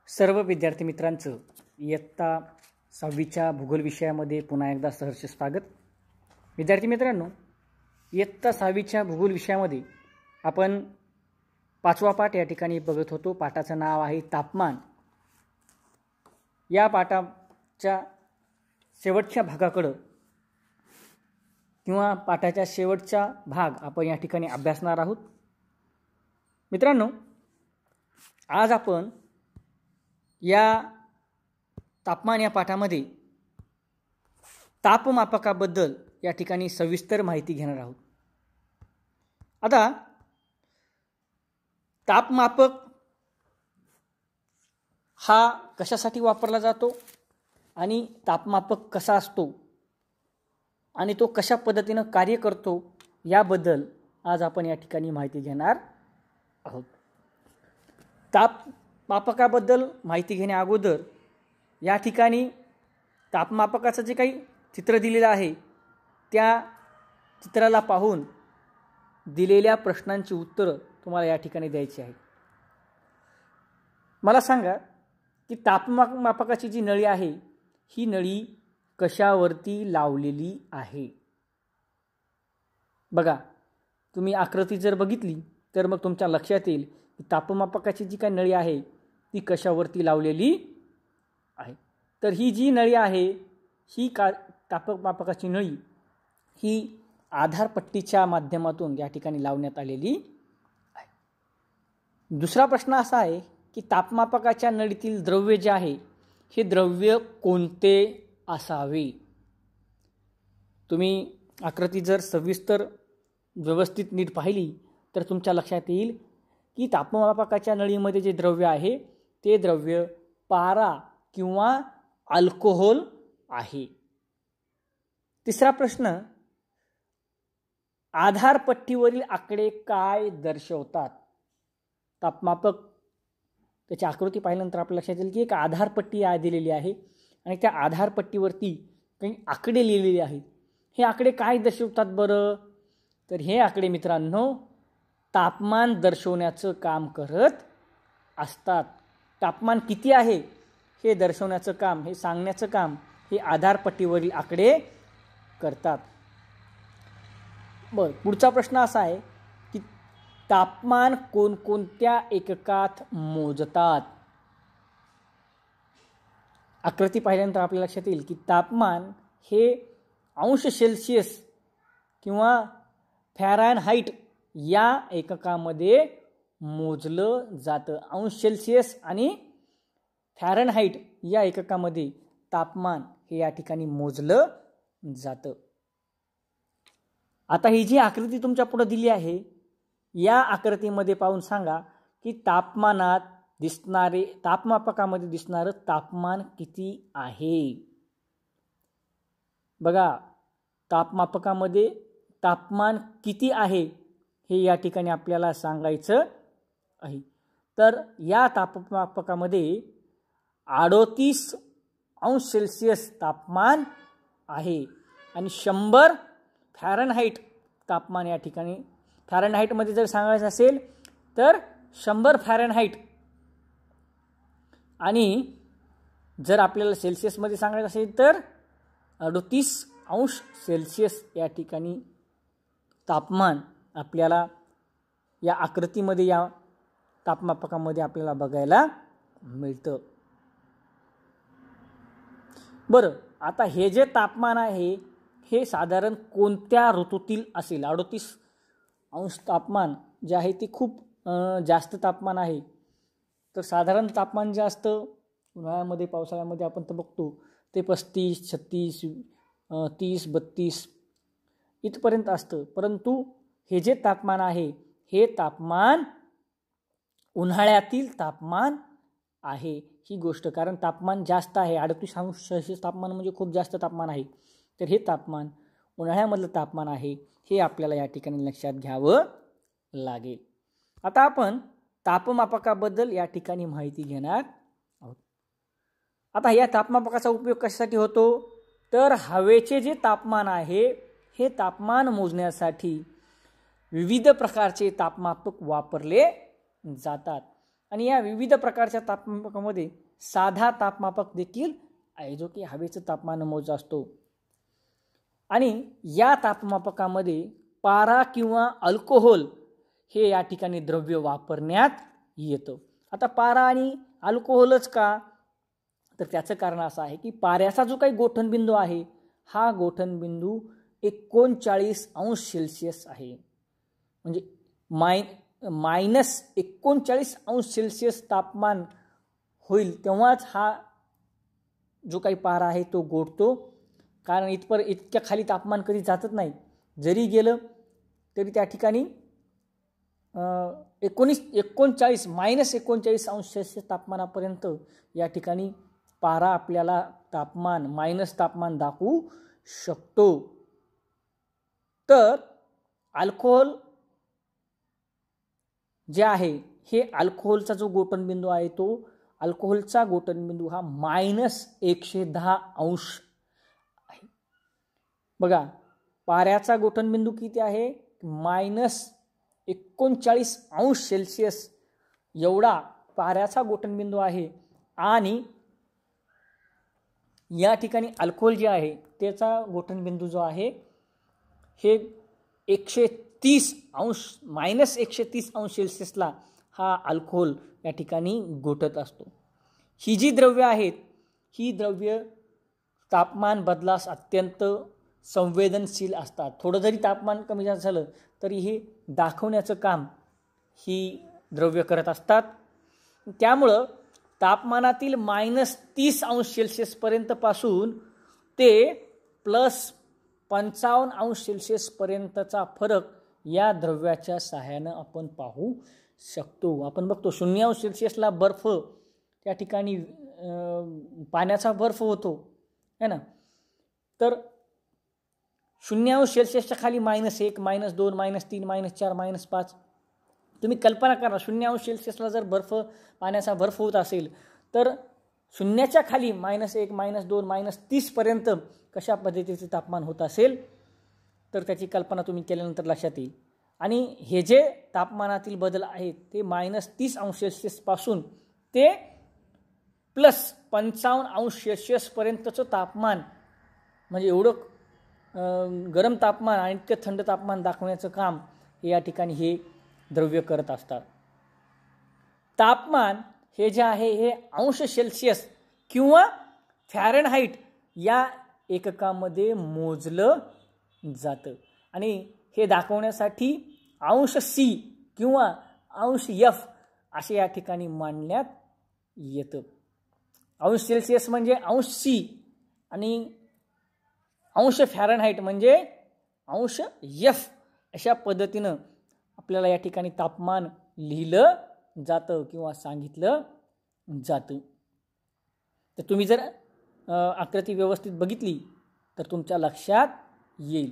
सर्व विद्यार्थी मित्रांचं इयत्ता 6वीच्या भूगोल विषयामध्ये पुन्हा एकदा सहर्ष स्वागत। विद्यार्थी मित्रांनो, इयत्ता 6वीच्या भूगोल विषयामध्ये आपण 5वा पाठ या ठिकाणी बघत होतो। पाठाचं नाव आहे तापमान। या पाठाच्या शेवटच्या भागाकडे किंवा पाठाच्या शेवटचा भाग आपण या ठिकाणी अभ्यासणार आहोत। मित्रांनो, आज आपण या तापमान या पाठामध्ये तापमापकाबद्दल या ठिकाणी सविस्तर माहिती घेणार आहोत। आता तापमापक हा कशासाठी वापरला जातो आणि तापमापक कसा असतो आणि तो कशा पद्धतीने कार्य करतो याबद्दल आज आपण या ठिकाणी माहिती घेणार आहोत। तापमापकाबद्दल माहिती घेण्या अगोदर या ठिकाणी तापमापकाचं जे काही चित्र दिलेलं आहे त्या चित्राला पाहून दिलेल्या प्रश्नांची उत्तरं तुम्हाला या ठिकाणी द्यायची आहेत। मला सांगा की तापमापकाची जी नळी आहे ही नळी कशावरती लावलेली आहे। बघा, तुम्ही आकृती जर बघितली तर मग तुमच्या लक्षात येईल की तापमापकाची जी काही नळी आहे ती कशावरती लावलेली आहे। तर ही जी नळी आहे ही तापमापकाची नळी ही आधारपट्टीच्या माध्यमातून या ठिकाणी लावण्यात आलेली आहे। दुसरा प्रश्न असा आहे की तापमापकाच्या नळीतील द्रव्य जे आहे हे द्रव्य कोणते असावे। तुम्ही आकृती जर सविस्तर व्यवस्थित नीट पाहिली तर तुमच्या लक्षात येईल की तापमापकाच्या नळीमध्ये जे द्रव्य आहे ते द्रव्य पारा किंवा अल्कोहोल आहे। तिसरा प्रश्न, आधारपट्टीवरील आकडे काय दर्शवतात। तापमापक त्याची आकृती पाहिल्यानंतर आपल्या लक्षात येईल की एक आधारपट्टी दिलेली आहे आणि त्या आधारपट्टीवरती काही आकडे लिहिलेले आहेत। हे आकडे काय दर्शवतात बरं? तर हे आकडे मित्रांनो तापमान दर्शवण्याचं काम करत असतात। तापमान किती आहे हे दर्शवण्याचं काम, हे सांगण्याचं काम हे आधारपट्टीवरील आकडे करतात। बरं, पुढचा प्रश्न असा आहे की तापमान कोणकोणत्या एककात मोजतात। आकृती पाहिल्यानंतर आपल्या लक्षात येईल की तापमान हे अंश सेल्सिअस किंवा फॅरनहाइट या एककामध्ये मोजलं जातं। अंश सेल्सिअस आणि फॅरनहाइट या एककामध्ये तापमान हे या ठिकाणी मोजलं जातं। आता ही जी आकृती तुमच्या पुढे दिली आहे या आकृतीमध्ये पाहून सांगा की तापमापकामध्ये दिसणारं तापमान किती आहे। बघा, तापमापकामध्ये तापमान किती आहे हे या ठिकाणी आपल्याला सांगायचं आहे। तर या तापमापकामध्ये 38 अंश सेल्सिअस तापमान आहे आणि 100 फॅरनहाइट तापमान या ठिकाणी, फॅरनहाइटमध्ये जर सांगायचं असेल तर 100 फॅरनहाइट आणि जर आपल्याला सेल्सिअसमध्ये सांगायचं असेल तर 38 अंश सेल्सिअस या ठिकाणी तापमान आपल्याला या आकृतीमध्ये या तापमापकामध्ये आपल्याला बघायला मिळतं। बरं, आता हे जे तापमान आहे हे साधारण कोणत्या ऋतूतील असेल। 38 अंश तापमान जे आहे ते खूप जास्त तापमान आहे। तर साधारण तापमान जे असतं उन्हाळ्यामध्ये पावसाळ्यामध्ये आपण तर बघतो ते 35, 36, 30, 32 इथपर्यंत असतं। परंतु हे जे तापमान आहे हे तापमान उन्हाळ्यातील तापमान आहे। ही गोष्ट, कारण तापमान जास्त आहे, 38 अंश सेल्सिअस तापमान म्हणजे खूप जास्त तापमान आहे। तर हे तापमान उन्हाळ्यामधलं तापमान आहे, हे आपल्याला या ठिकाणी लक्षात घ्यावं लागेल। आता आपण तापमापकाबद्दल या ठिकाणी माहिती घेणार आहोत। आता या तापमापकाचा उपयोग कशासाठी होतो तर हवेचे जे तापमान आहे हे तापमान मोजण्यासाठी विविध प्रकारचे तापमापक वापरले जातात आणि या विविध प्रकारच्या तापमापकामध्ये साधा तापमापक देखील आहे, जो की हवेचं तापमान मोजत असतो. आणि या तापमापकामध्ये पारा किंवा अल्कोहोल हे या ठिकाणी द्रव्य वापरण्यात येतं. आता पारा आणि अल्कोहोलच का? तर त्याचं कारण असं आहे की पाऱ्याचा जो काही गोठणबिंदू आहे हा गोठणबिंदू 39°C आहे. म्हणजे -39°C तापमान होईल तेव्हाच हा जो काही पारा आहे तो गोठतो. कारण इतक्या खाली तापमान कधी जातच नाही. जरी गेलं तरी त्या ठिकाणी -39°C तापमानापर्यंत या ठिकाणी पारा आपल्याला तापमान दाखवू शकतो. तर अल्कोहोल जे आहे हे अल्कोहोलचा जो गोठणबिंदू आहे तो अल्कोहोलचा गोठणबिंदू हा -110 अंश आहे. बघा पाऱ्याचा गोठणबिंदू किती आहे? -39°C एवढा पाऱ्याचा गोठणबिंदू आहे. आणि या ठिकाणी अल्कोहोल जे आहे त्याचा गोठणबिंदू जो आहे हे -130°C हा अल्कोहोल या ठिकाणी गोठत असतो. ही जी द्रव्य आहेत ही द्रव्य तापमान बदलास अत्यंत संवेदनशील असतात. थोडं जरी तापमान कमी जास्त झालं तरी हे दाखवण्याचं काम ही द्रव्य करत असतात. त्यामुळं तापमानातील -30°C पर्यंत पासून ते +55°C पर्यंतचा फरक या द्रव्याच्या सहाय्यानं आपण पाहू शकतो. आपण बघतो 0°C बर्फ त्या ठिकाणी पाण्याचा बर्फ होतो है ना. तर 0°C खाली -1, -2, -3, -4, -5 तुम्ही कल्पना करा. 0°C जर पाण्याचा बर्फ होत असेल तर शून्याच्या खाली -1, -2, -30 पर्यंत कशा पद्धतीचे तापमान होत असेल तर त्याची कल्पना तुम्ही केल्यानंतर लक्षात येईल. आणि हे जे तापमानातील बदल आहेत ते -30°C पासून ते +55°C पर्यंतचं तापमान म्हणजे एवढं गरम तापमान आणि इतकं थंड तापमान दाखवण्याचं काम हे या ठिकाणी हे द्रव्य करत असतात. तापमान हे जे आहे हे अंश किंवा फॅरेनहाइट या एककामध्ये मोजलं जातं. आणि हे दाखवण्यासाठी अंश C किंवा अंश F असे या ठिकाणी मांडण्यात येतं. अंश म्हणजे अंश C आणि अंश फॅरेनहाइट म्हणजे अंश F अशा पद्धतीनं आपल्याला या ठिकाणी तापमान लिहिलं जातं किंवा सांगितलं जातं. तर तुम्ही जर आकृती व्यवस्थित बघितली तर तुमच्या लक्षात येईल.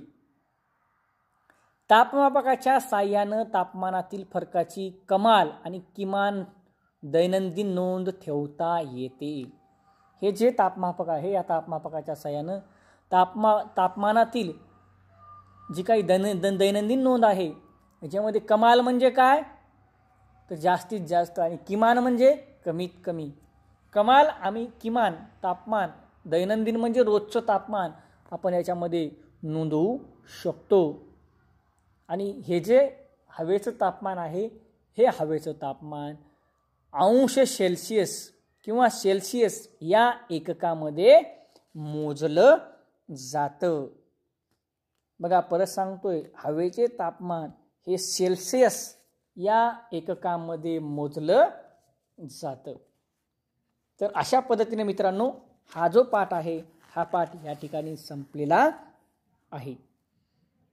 तापमापकाच्या साहाय्यानं तापमानातील फरकाची कमाल आणि किमान दैनंदिन नोंद ठेवता येते. हे जे तापमापक आहे या तापमापकाच्या साहाय्यानं तापमानातील जी काही दैनंदिन नोंद आहे याच्यामध्ये कमाल म्हणजे काय तर जास्तीत जास्त आणि किमान म्हणजे कमीत कमी. कमाल आणि किमान तापमान दैनंदिन म्हणजे रोजचं तापमान आपण याच्यामध्ये नोंदवू शकतो. आणि हे जे हवेचं तापमान आहे हे हवेचं तापमान अंश किंवा सेल्सिअस या एककामध्ये मोजलं जातं. बघा परत सांगतोय हवेचे तापमान हे सेल्सिअस या एककामध्ये मोजलं जातं. तर अशा पद्धतीने मित्रांनो हा जो पाठ आहे हा पाठ या ठिकाणी संपलेला आहे.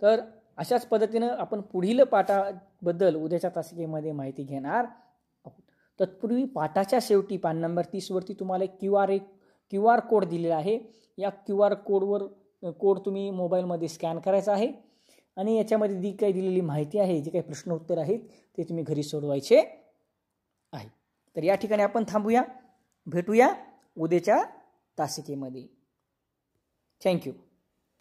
तर अशाच पद्धतीनं आपण पुढील पाठाबद्दल उद्याच्या तासिकेमध्ये माहिती घेणार आहोत. तत्पूर्वी पाठाच्या शेवटी पान नंबर 30 वरती तुम्हाला क्यू आर कोड दिलेला आहे. या QR कोड तुम्ही मोबाईलमध्ये स्कॅन करायचा आहे आणि याच्यामध्ये जी काही दिलेली माहिती आहे जी काही प्रश्न उत्तर आहेत ते तुम्ही घरी सोडवायचे आहे. तर या ठिकाणी आपण थांबूया. भेटूया उद्याच्या तासिकेमध्ये. थँक्यू.